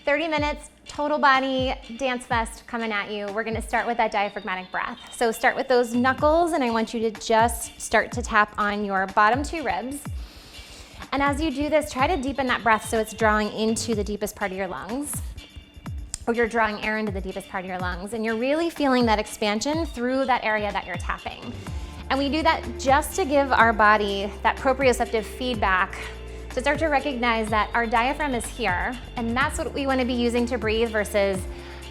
30 minutes, total body dance fest coming at you. We're gonna start with that diaphragmatic breath. So start with those knuckles, and I want you to just start to tap on your bottom 2 ribs. And as you do this, try to deepen that breath so it's drawing into the deepest part of your lungs, or you're drawing air into the deepest part of your lungs, and you're really feeling that expansion through that area that you're tapping. And we do that just to give our body that proprioceptive feedback to start to recognize that our diaphragm is here, and that's what we want to be using to breathe versus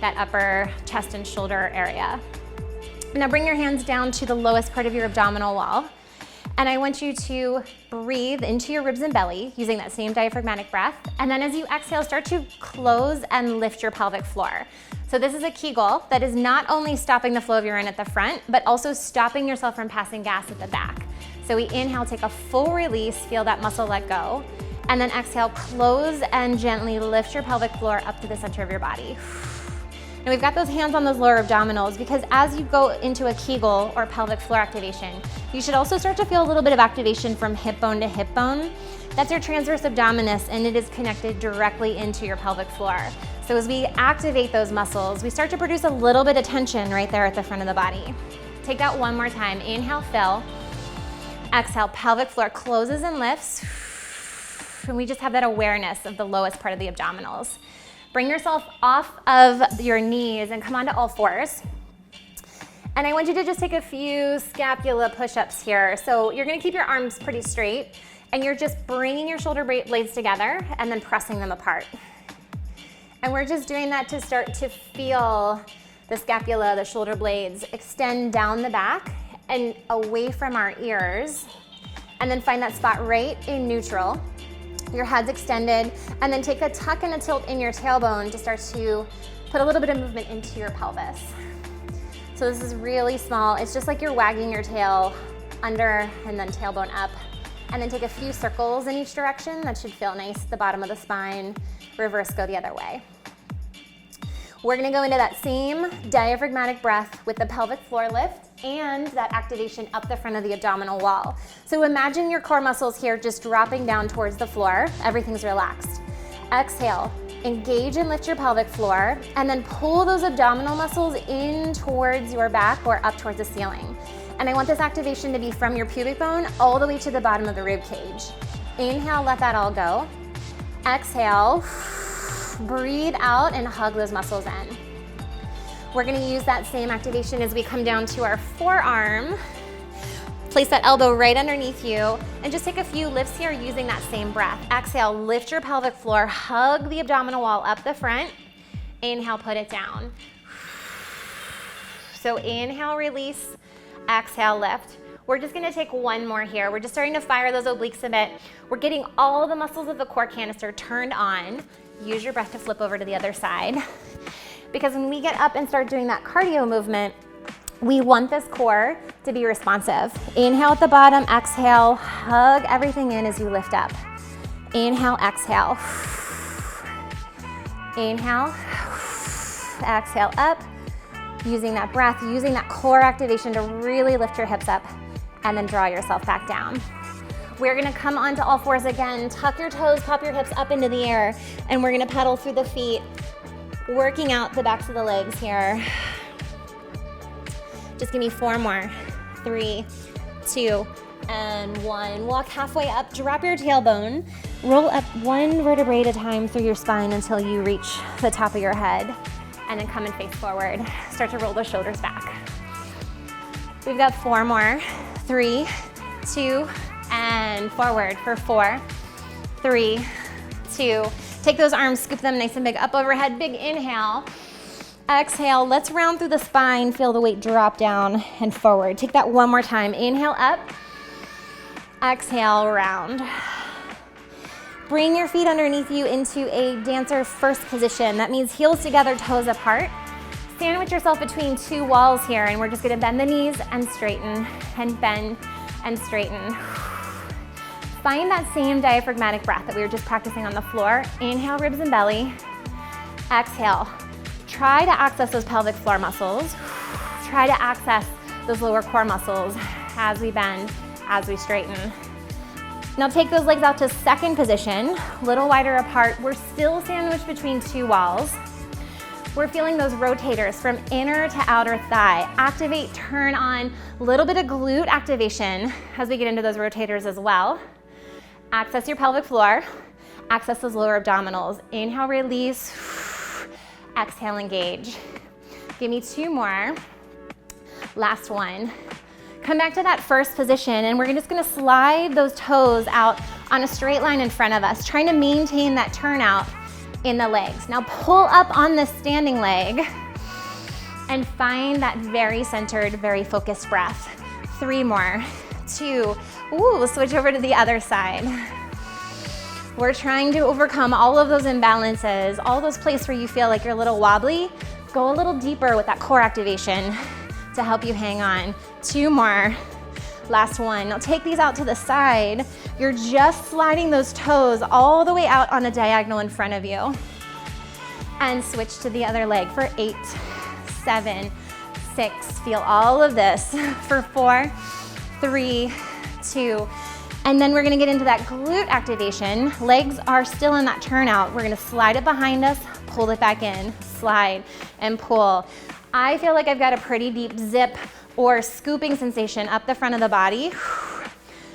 that upper chest and shoulder area. Now bring your hands down to the lowest part of your abdominal wall, and I want you to breathe into your ribs and belly using that same diaphragmatic breath. And then as you exhale, start to close and lift your pelvic floor. So this is a Kegel that is not only stopping the flow of urine at the front, but also stopping yourself from passing gas at the back. So we inhale, take a full release, feel that muscle let go, and then exhale, close and gently lift your pelvic floor up to the center of your body. And we've got those hands on those lower abdominals because as you go into a Kegel or pelvic floor activation, you should also start to feel a little bit of activation from hip bone to hip bone. That's your transverse abdominis, and it is connected directly into your pelvic floor. So as we activate those muscles, we start to produce a little bit of tension right there at the front of the body. Take that one more time. Inhale, fill. Exhale, pelvic floor closes and lifts. And we just have that awareness of the lowest part of the abdominals. Bring yourself off of your knees and come onto all fours. And I want you to just take a few scapula push-ups here. So you're gonna keep your arms pretty straight, and you're just bringing your shoulder blades together and then pressing them apart. And we're just doing that to start to feel the scapula, the shoulder blades, extend down the back and away from our ears, and then find that spot right in neutral. Your head's extended, and then take a tuck and a tilt in your tailbone to start to put a little bit of movement into your pelvis. So this is really small. It's just like you're wagging your tail under and then tailbone up. And then take a few circles in each direction. That should feel nice at the bottom of the spine. Reverse, go the other way. We're gonna go into that same diaphragmatic breath with the pelvic floor lift and that activation up the front of the abdominal wall. So imagine your core muscles here just dropping down towards the floor. Everything's relaxed. Exhale, engage and lift your pelvic floor, and then pull those abdominal muscles in towards your back or up towards the ceiling. And I want this activation to be from your pubic bone all the way to the bottom of the rib cage. Inhale, let that all go. Exhale, breathe out and hug those muscles in. We're gonna use that same activation as we come down to our forearm. Place that elbow right underneath you and just take a few lifts here using that same breath. Exhale, lift your pelvic floor, hug the abdominal wall up the front. Inhale, put it down. So inhale, release, exhale, lift. We're just gonna take one more here. We're just starting to fire those obliques a bit. We're getting all the muscles of the core canister turned on. Use your breath to flip over to the other side. Because when we get up and start doing that cardio movement, we want this core to be responsive. Inhale at the bottom, exhale, hug everything in as you lift up. Inhale, exhale. Inhale, exhale up. Using that breath, using that core activation to really lift your hips up and then draw yourself back down. We're gonna come onto all fours again, tuck your toes, pop your hips up into the air, and we're gonna pedal through the feet, working out the backs of the legs here. Just give me 4 more. 3, 2, and 1. Walk halfway up, drop your tailbone, roll up 1 vertebrae at a time through your spine until you reach the top of your head, and then come and face forward. Start to roll the shoulders back. We've got 4 more. 3, 2, and forward for 4, 3, 2. Take those arms, scoop them nice and big up overhead. Big inhale. Exhale, let's round through the spine. Feel the weight drop down and forward. Take that one more time. Inhale up. Exhale, round. Bring your feet underneath you into a dancer first position. That means heels together, toes apart. Sandwich yourself between 2 walls here, and we're just gonna bend the knees and straighten, and bend and straighten. Find that same diaphragmatic breath that we were just practicing on the floor. Inhale, ribs and belly. Exhale. Try to access those pelvic floor muscles. Try to access those lower core muscles as we bend, as we straighten. Now take those legs out to second position, a little wider apart. We're still sandwiched between two walls. We're feeling those rotators from inner to outer thigh. Activate, turn on, a little bit of glute activation as we get into those rotators as well. Access your pelvic floor, access those lower abdominals. Inhale, release, exhale, engage. Give me two more. Last one. Come back to that first position, and we're just gonna slide those toes out on a straight line in front of us, trying to maintain that turnout in the legs. Now pull up on the standing leg and find that very centered, very focused breath. Three more, two. Ooh, we'll switch over to the other side. We're trying to overcome all of those imbalances, all those places where you feel like you're a little wobbly. Go a little deeper with that core activation to help you hang on. Two more, last one. Now take these out to the side. You're just sliding those toes all the way out on a diagonal in front of you. And switch to the other leg for 8, 7, 6. Feel all of this for 4, 3, 2. And then we're gonna get into that glute activation. Legs are still in that turnout. We're gonna slide it behind us, pull it back in, slide and pull. I feel like I've got a pretty deep zip or scooping sensation up the front of the body.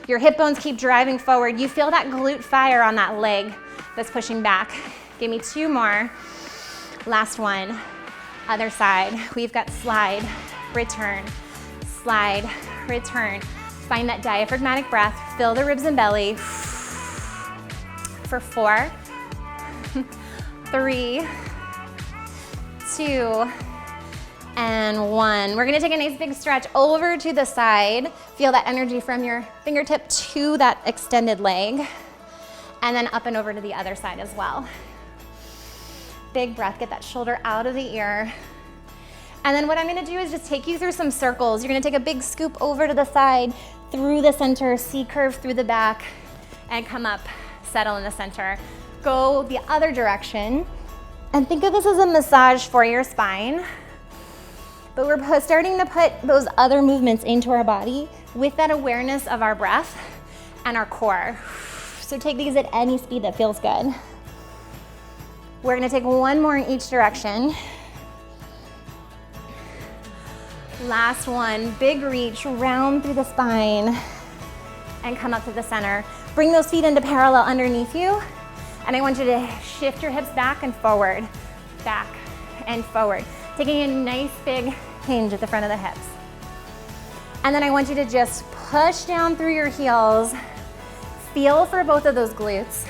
Your hip bones keep driving forward. You feel that glute fire on that leg that's pushing back. Give me two more. Last one. Other side. We've got slide, return, slide, return. Find that diaphragmatic breath. Fill the ribs and belly. For 4, 3, 2, and 1. We're gonna take a nice big stretch over to the side. Feel that energy from your fingertip to that extended leg. And then up and over to the other side as well. Big breath, get that shoulder out of the ear. And then what I'm gonna do is just take you through some circles. You're gonna take a big scoop over to the side, through the center, C-curve through the back, and come up, settle in the center. Go the other direction, and think of this as a massage for your spine. But we're starting to put those other movements into our body with that awareness of our breath and our core. So take these at any speed that feels good. We're gonna take one more in each direction. Last one, big reach, round through the spine, and come up to the center. Bring those feet into parallel underneath you, and I want you to shift your hips back and forward, taking a nice big hinge at the front of the hips. And then I want you to just push down through your heels, feel for both of those glutes.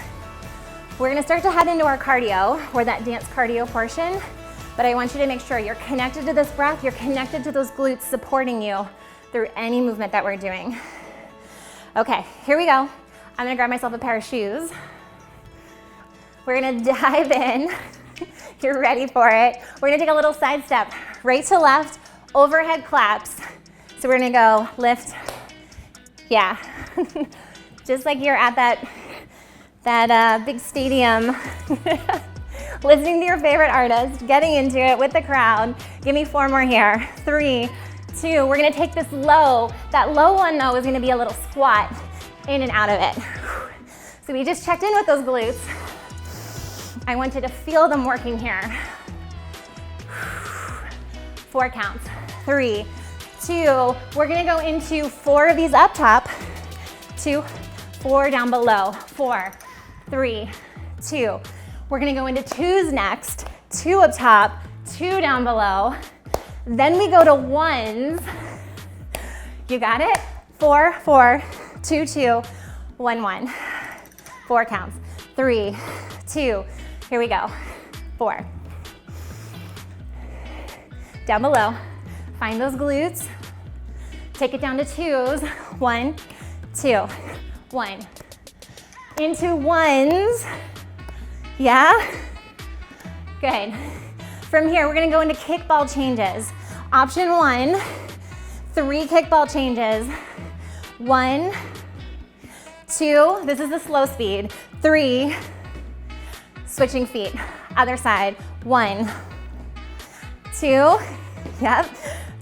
We're gonna start to head into our cardio, or that dance cardio portion, but I want you to make sure you're connected to this breath, you're connected to those glutes supporting you through any movement that we're doing. Okay, here we go. I'm gonna grab myself a pair of shoes. We're gonna dive in. You're ready for it. We're gonna take a little side step, right to left, overhead claps. So we're gonna go lift, yeah. Just like you're at that big stadium, listening to your favorite artist, getting into it with the crowd. Give me 4 more here. 3, 2, we're gonna take this low. That low one though is gonna be a little squat in and out of it. So we just checked in with those glutes. I want you to feel them working here. 4 counts. 3, 2, we're gonna go into 4 of these up top, 2, 4 down below, 4, 3, 2. We're gonna go into 2s next, 2 up top, 2 down below. Then we go to 1s. You got it? 4, 4, 2, 2, 1, 1. 4 counts. 3, 2, here we go. 4. Down below. Find those glutes. Take it down to 2s. 1, 2, 1. Into 1s. Yeah? Good. From here, we're gonna go into kickball changes. Option 1, 3 kickball changes. 1, 2, this is the slow speed. 3, switching feet. Other side. 1, 2, yep.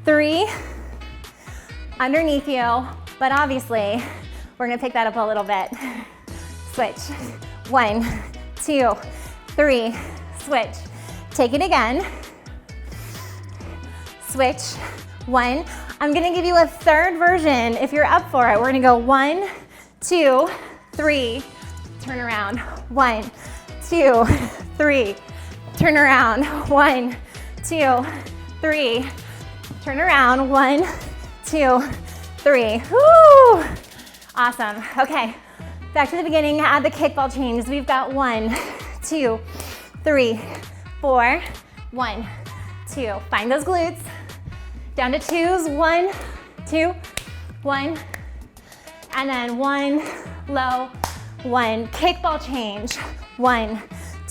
3, underneath you, but obviously, We're gonna pick that up a little bit. Switch. 1, 2, 3, switch. Take it again. Switch. 1. I'm gonna give you a third version if you're up for it. We're gonna go 1, 2, 3, turn around. 1, 2, 3, turn around. 1, 2, 3, turn around. 1, 2, 3. Woo! Awesome. Okay, back to the beginning. Add the kickball changes. We've got 1, 2, 3, 4. 1, 2. Find those glutes. Down to 2s. 1, 2, 1. And then 1, low, 1. Kickball change. 1,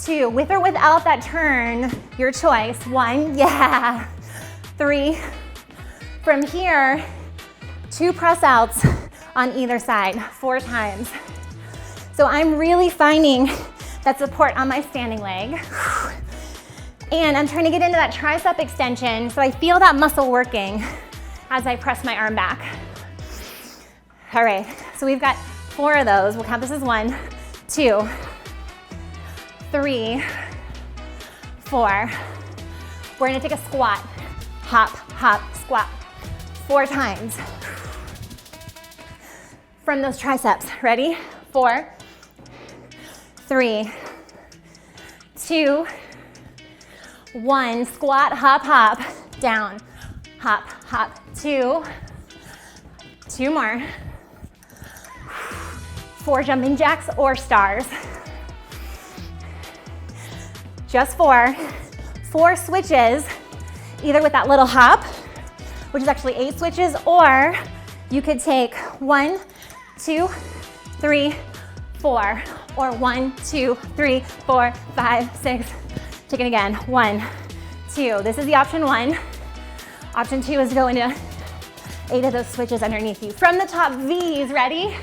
2. With or without that turn, your choice. 1, yeah. 3. From here, 2 press outs on either side, 4 times. So I'm really finding that support on my standing leg. And I'm trying to get into that tricep extension so I feel that muscle working as I press my arm back. All right, so we've got 4 of those. We'll count this as 1, 2, 3, 4. We're gonna take a squat. Hop, hop, squat. 4 times. From those triceps, ready? 4, 3, 2, 1. Squat, hop, hop, down. Hop, hop, 2. 2 more. 4 jumping jacks or stars. Just 4. 4 switches, either with that little hop, which is actually 8 switches, or you could take 1, 2, 3, 4, or 1, 2, 3, 4, 5, 6. Take it again. 1, 2. This is the option 1. Option 2 is to go into 8 of those switches underneath you. From the top, V's, ready?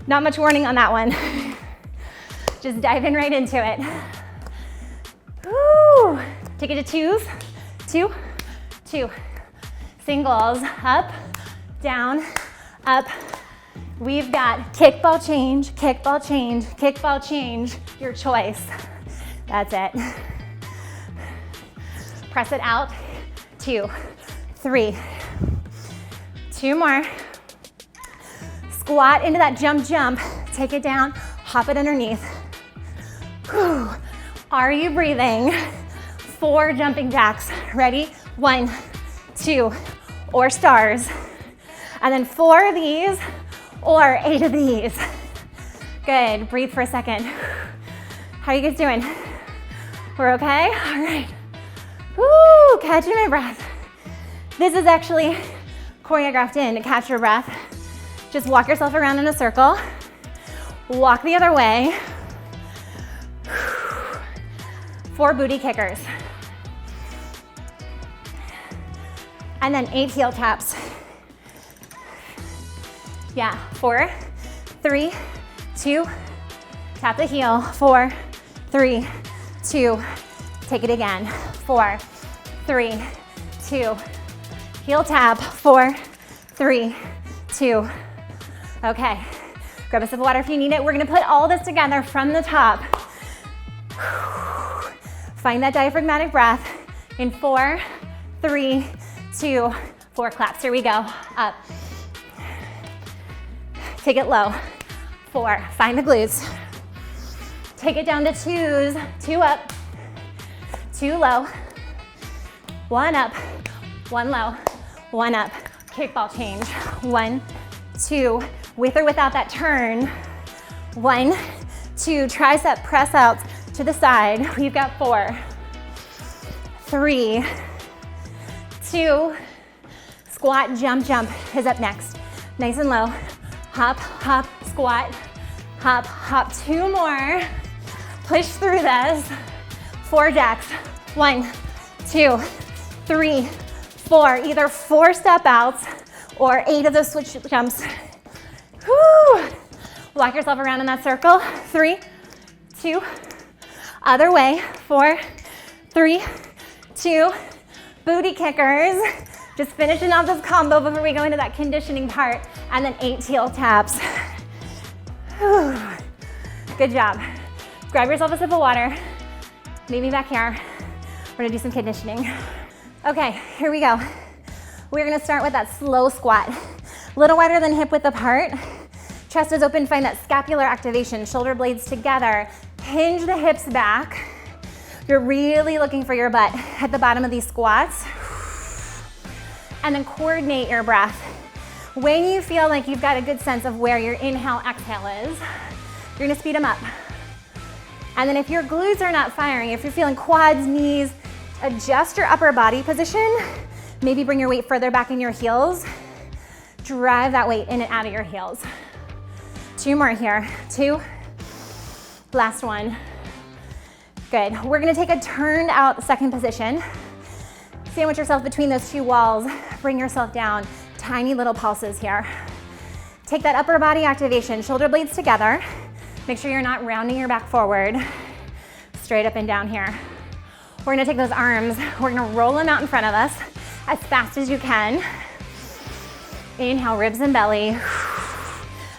Not much warning on that one. Just diving right into it. Woo! Take it to 2s. 2, 2. Singles, up, down, up. We've got kickball change, kickball change, kickball change, your choice. That's it. Press it out. 2, 3. 2 more. Squat into that jump, jump. Take it down, hop it underneath. Whew. Are you breathing? 4 jumping jacks. Ready? 1, 2, or stars. And then 4 of these, or 8 of these. Good, breathe for a second. How are you guys doing? We're okay? All right. Woo, catching my breath. This is actually choreographed in to catch your breath. Just walk yourself around in a circle. Walk the other way. 4 booty kickers. And then 8 heel taps. Yeah, 4, 3, 2, tap the heel. 4, 3, 2, take it again. 4, 3, 2, heel tap. 4, 3, 2. Okay, grab a sip of water if you need it. We're gonna put all this together from the top. Find that diaphragmatic breath in 4, 3, 2, 4 claps. Here we go. Up. Take it low. 4. Find the glutes. Take it down to 2s. 2 up. 2 low. 1 up. 1 low. 1 up. Kickball change. 1, 2. With or without that turn. 1, 2. Tricep press outs to the side. We've got 4, 3, 2. Squat, jump, jump is up next. Nice and low. Hop, hop, squat, hop, hop. 2 more. Push through this. 4 jacks. 1, 2, 3, 4. Either 4 step outs or 8 of those switch jumps. Woo! Walk yourself around in that circle. 3, 2. Other way. 4, 3, 2. Booty kickers. Just finishing off this combo before we go into that conditioning part. And then 8 heel taps. Whew. Good job. Grab yourself a sip of water. Meet me back here. We're gonna do some conditioning. Okay, here we go. We're gonna start with that slow squat. A little wider than hip width apart. Chest is open, find that scapular activation. Shoulder blades together. Hinge the hips back. You're really looking for your butt at the bottom of these squats. And then coordinate your breath. When you feel like you've got a good sense of where your inhale, exhale is, you're gonna speed them up. And then if your glutes are not firing, if you're feeling quads, knees, adjust your upper body position. Maybe bring your weight further back in your heels. Drive that weight in and out of your heels. 2 more here. 2. Last one. Good. We're gonna take a turned out second position. Sandwich yourself between those 2 walls. Bring yourself down. Tiny little pulses here. Take that upper body activation. Shoulder blades together. Make sure you're not rounding your back forward. Straight up and down here. We're gonna take those arms. We're gonna roll them out in front of us as fast as you can. Inhale, ribs and belly.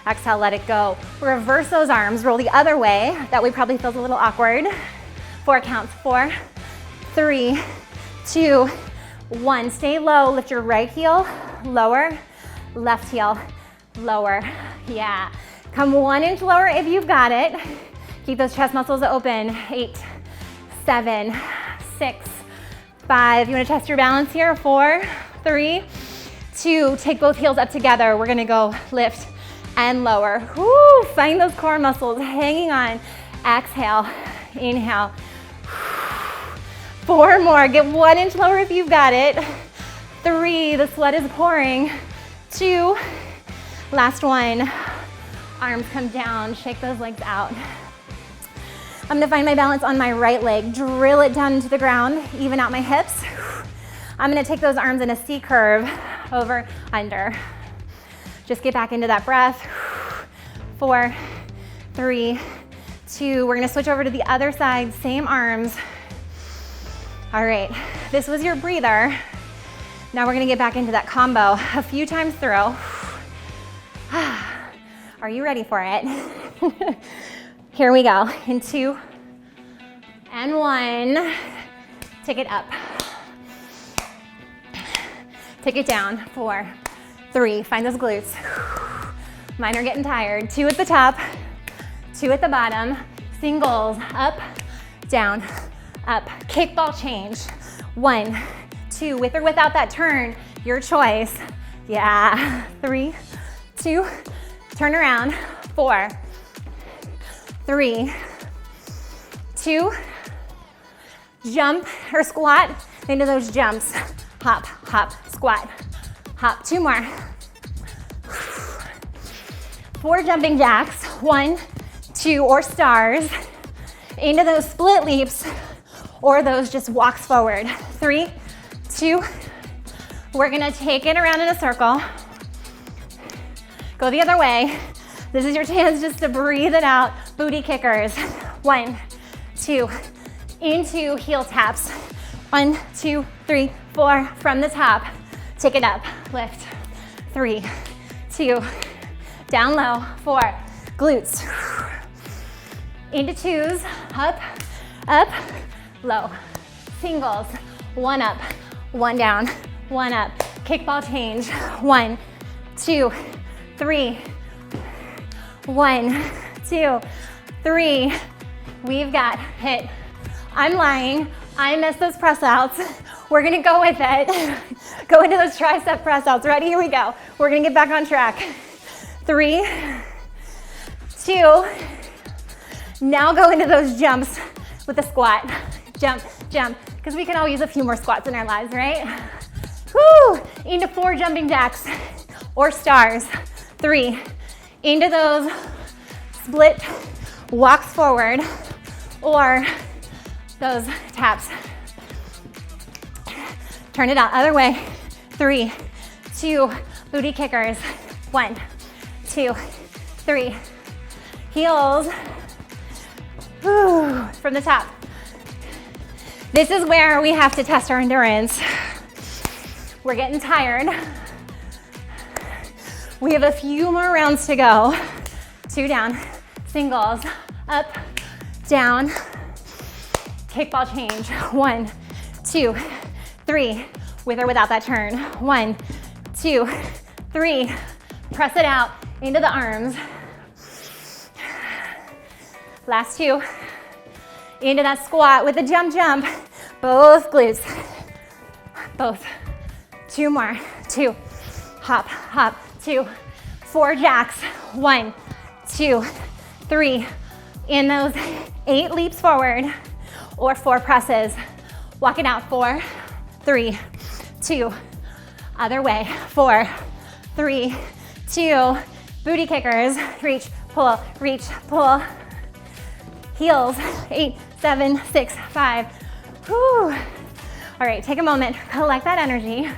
Exhale, let it go. Reverse those arms, roll the other way. That way probably feels a little awkward. 4 counts, 4, 3, 2, 1. Stay low, lift your right heel, lower, left heel, lower. Yeah. Come 1 inch lower if you've got it. Keep those chest muscles open. 8, 7, 6, 5. You wanna test your balance here? 4, 3, 2. Take both heels up together. We're gonna go lift and lower. Woo, find those core muscles hanging on. Exhale, inhale. 4 more, get 1 inch lower if you've got it. 3, the sweat is pouring. 2, last one. Arms come down, shake those legs out. I'm gonna find my balance on my right leg, drill it down into the ground, even out my hips. I'm gonna take those arms in a C curve, over, under. Just get back into that breath. 4, 3, 2. We're gonna switch over to the other side, same arms. All right, this was your breather. Now we're gonna get back into that combo a few times through. Are you ready for it? Here we go. In 2 and 1. Take it up. Take it down. 4, 3. Find those glutes. Mine are getting tired. 2 at the top, 2 at the bottom. Singles. Up, down, up. Kickball change. 1, 2. With or without that turn, your choice. Yeah. 3, 2. Turn around. 4, 3, 2. Jump or squat into those jumps. Hop, hop, squat, hop. 2 more. 4 jumping jacks. 1, 2, or stars into those split leaps or those just walks forward. 3, 2. We're gonna take it around in a circle. Go the other way. This is your chance just to breathe it out. Booty kickers. 1, 2, into heel taps. 1, 2, 3, 4. From the top, take it up. Lift. 3, 2, down low. 4, glutes. Into 2s, up, up, low. Singles, 1 up, 1 down, 1 up. Kickball change. 1, 2, 3. 1, 2, 3. We've got hit. I'm lying. I missed those press outs. We're gonna go with it. Go into those tricep press outs. Ready? Here we go. We're gonna get back on track. 3, 2. Now go into those jumps with the squat. Jump, jump, because we can all use a few more squats in our lives, right? Woo! Into 4 jumping jacks or stars. 3, into those split walks forward or those taps. Turn it out, other way. 3, 2, booty kickers. 1, 2, 3. Heels. Woo, from the top. This is where we have to test our endurance. We're getting tired. We have a few more rounds to go. 2 down, singles, up, down, kickball change, 1, 2, 3, with or without that turn, 1, 2, 3, press it out into the arms, last 2, into that squat with a jump, jump, both glutes, both, 2 more, 2, hop, hop, 2, 4 jacks, 1, 2, 3, in those 8 leaps forward, or 4 presses, walk it out, 4, 3, 2, other way, 4, 3, 2, booty kickers, reach, pull, heels, 8, 7, 6, 5, whew. All right, take a moment, collect that energy.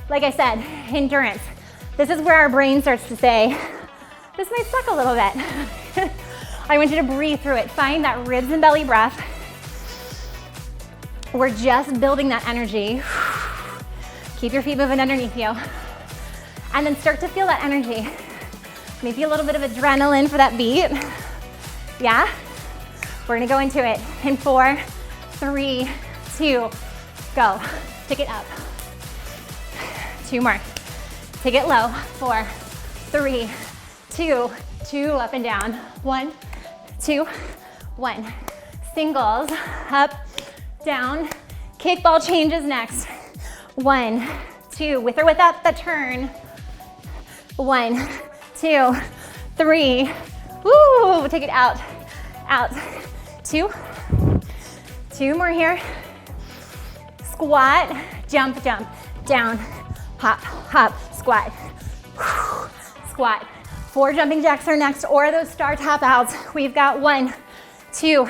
Like I said, endurance. This is where our brain starts to say, this might suck a little bit. I want you to breathe through it. Find that ribs and belly breath. We're just building that energy. Keep your feet moving underneath you. And then start to feel that energy. Maybe a little bit of adrenaline for that beat. Yeah? We're gonna go into it in 4, 3, 2, go. Take it up. 2 more. Take it low. 4, 3, 2, 2, up and down. 1, 2, 1. Singles, up, down. Kickball changes next. 1, 2, with or without the turn. 1, 2, 3. Woo, take it out, out. 2, 2 more here. Squat, jump, jump, down, hop, hop, squat, squat. 4 jumping jacks are next, or those star tap outs. We've got 1, 2,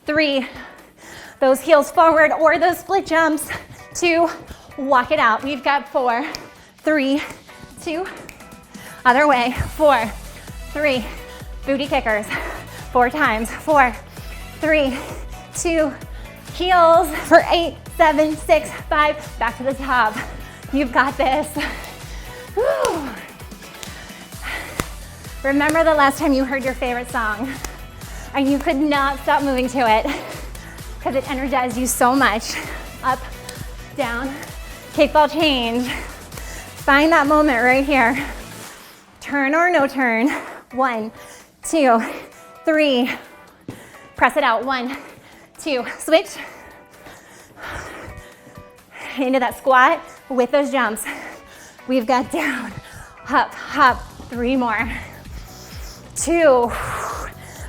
3. Those heels forward, or those split jumps. 2, walk it out. We've got 4, 3, 2. Other way, 4, 3. Booty kickers, 4 times. 4, 3, 2. Heels for 8, 7, 6, 5. Back to the top. You've got this. Woo. Remember the last time you heard your favorite song and you could not stop moving to it because it energized you so much. Up, down, kickball change. Find that moment right here. Turn or no turn. 1, 2, 3. Press it out. 1, 2. Switch. Into that squat with those jumps. We've got down, up, hop. 3 more. 2.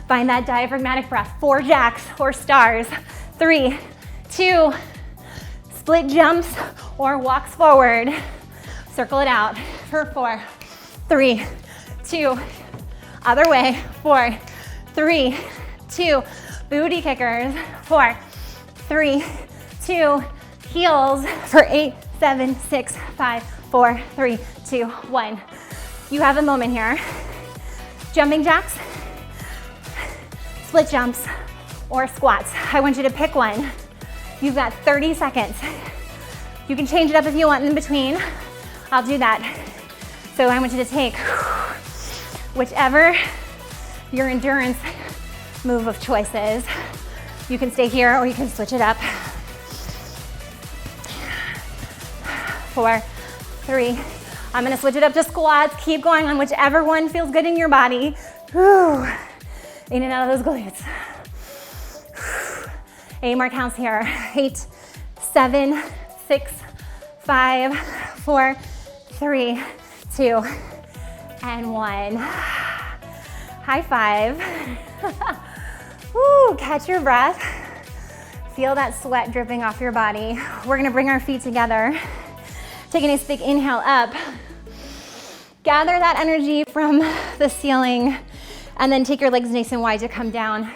Find that diaphragmatic breath. 4 jacks or stars. 3, 2. Split jumps or walks forward. Circle it out for 4, 3, 2. Other way. 4, 3, 2. Booty kickers. 4, 3, 2. Heels for 8, 7, 6, 5, 4, 3, 2, 1. You have a moment here. Jumping jacks, split jumps, or squats. I want you to pick one. You've got 30 seconds. You can change it up if you want in between. I'll do that. So I want you to take whichever your endurance move of choice is. You can stay here or you can switch it up. 4, 3. I'm gonna switch it up to squats. Keep going on whichever one feels good in your body. Whew. In and out of those glutes. 8 more counts here. 8, 7, 6, 5, 4, 3, 2, and 1. High five. Woo, catch your breath. Feel that sweat dripping off your body. We're gonna bring our feet together. Take a nice big inhale up. Gather that energy from the ceiling and then take your legs nice and wide to come down.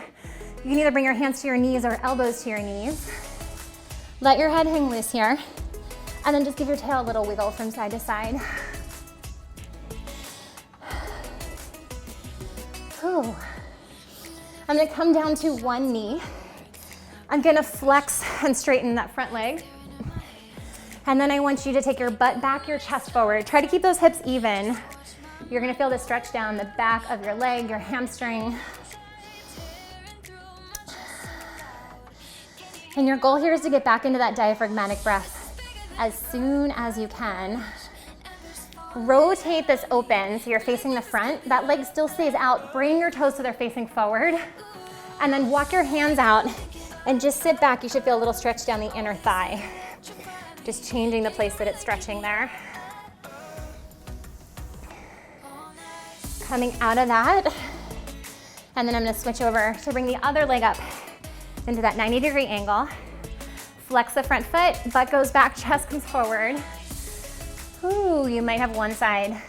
You can either bring your hands to your knees or elbows to your knees. Let your head hang loose here. And then just give your tail a little wiggle from side to side. Whew. I'm gonna come down to one knee. I'm gonna flex and straighten that front leg. And then I want you to take your butt back, your chest forward. Try to keep those hips even. You're gonna feel the stretch down the back of your leg, your hamstring. And your goal here is to get back into that diaphragmatic breath as soon as you can. Rotate this open so you're facing the front. That leg still stays out. Bring your toes so they're facing forward. And then walk your hands out and just sit back. You should feel a little stretch down the inner thigh. Just changing the place that it's stretching there. Coming out of that. And then I'm gonna switch over to bring the other leg up into that 90-degree angle. Flex the front foot, butt goes back, chest comes forward. Ooh, you might have one side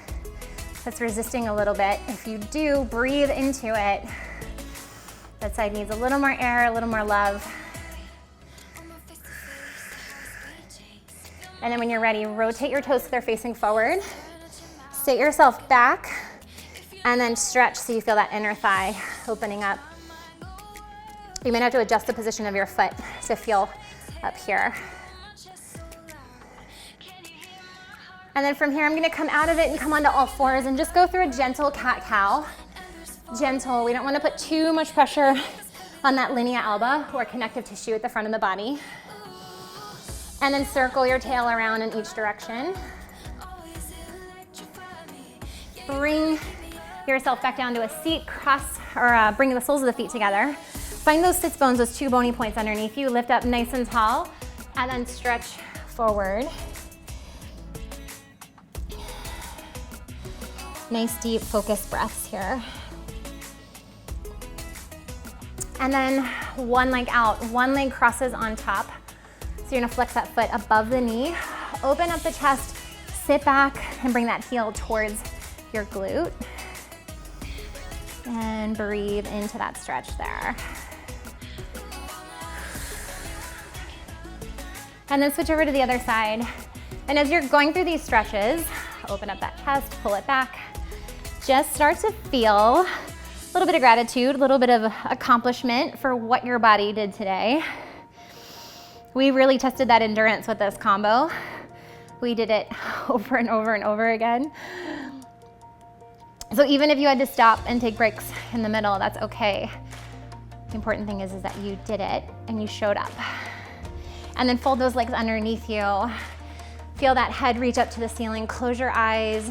that's resisting a little bit. If you do, breathe into it. That side needs a little more air, a little more love. And then when you're ready, rotate your toes so they're facing forward. Sit yourself back, and then stretch so you feel that inner thigh opening up. You might have to adjust the position of your foot to feel up here. And then from here, I'm gonna come out of it and come onto all fours and just go through a gentle cat-cow. Gentle, we don't wanna put too much pressure on that linea alba or connective tissue at the front of the body. And then circle your tail around in each direction. Bring yourself back down to a seat, bring the soles of the feet together. Find those sits bones, those two bony points underneath you. Lift up nice and tall, and then stretch forward. Nice, deep, focused breaths here. And then one leg out, one leg crosses on top. So you're gonna flex that foot above the knee, open up the chest, sit back, and bring that heel towards your glute. And breathe into that stretch there. And then switch over to the other side. And as you're going through these stretches, open up that chest, pull it back. Just start to feel a little bit of gratitude, a little bit of accomplishment for what your body did today. We really tested that endurance with this combo. We did it over and over and over again. So even if you had to stop and take breaks in the middle, that's okay. The important thing is that you did it and you showed up. And then fold those legs underneath you. Feel that head reach up to the ceiling. Close your eyes.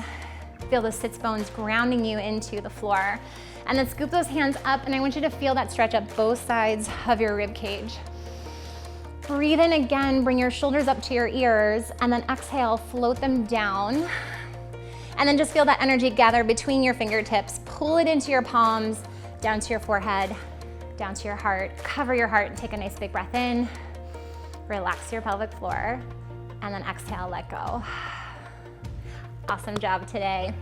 Feel those sits bones grounding you into the floor. And then scoop those hands up, and I want you to feel that stretch up both sides of your rib cage. Breathe in again, bring your shoulders up to your ears, and then exhale, float them down. And then just feel that energy gather between your fingertips. Pull it into your palms, down to your forehead, down to your heart. Cover your heart and take a nice big breath in. Relax your pelvic floor, and then exhale, let go. Awesome job today.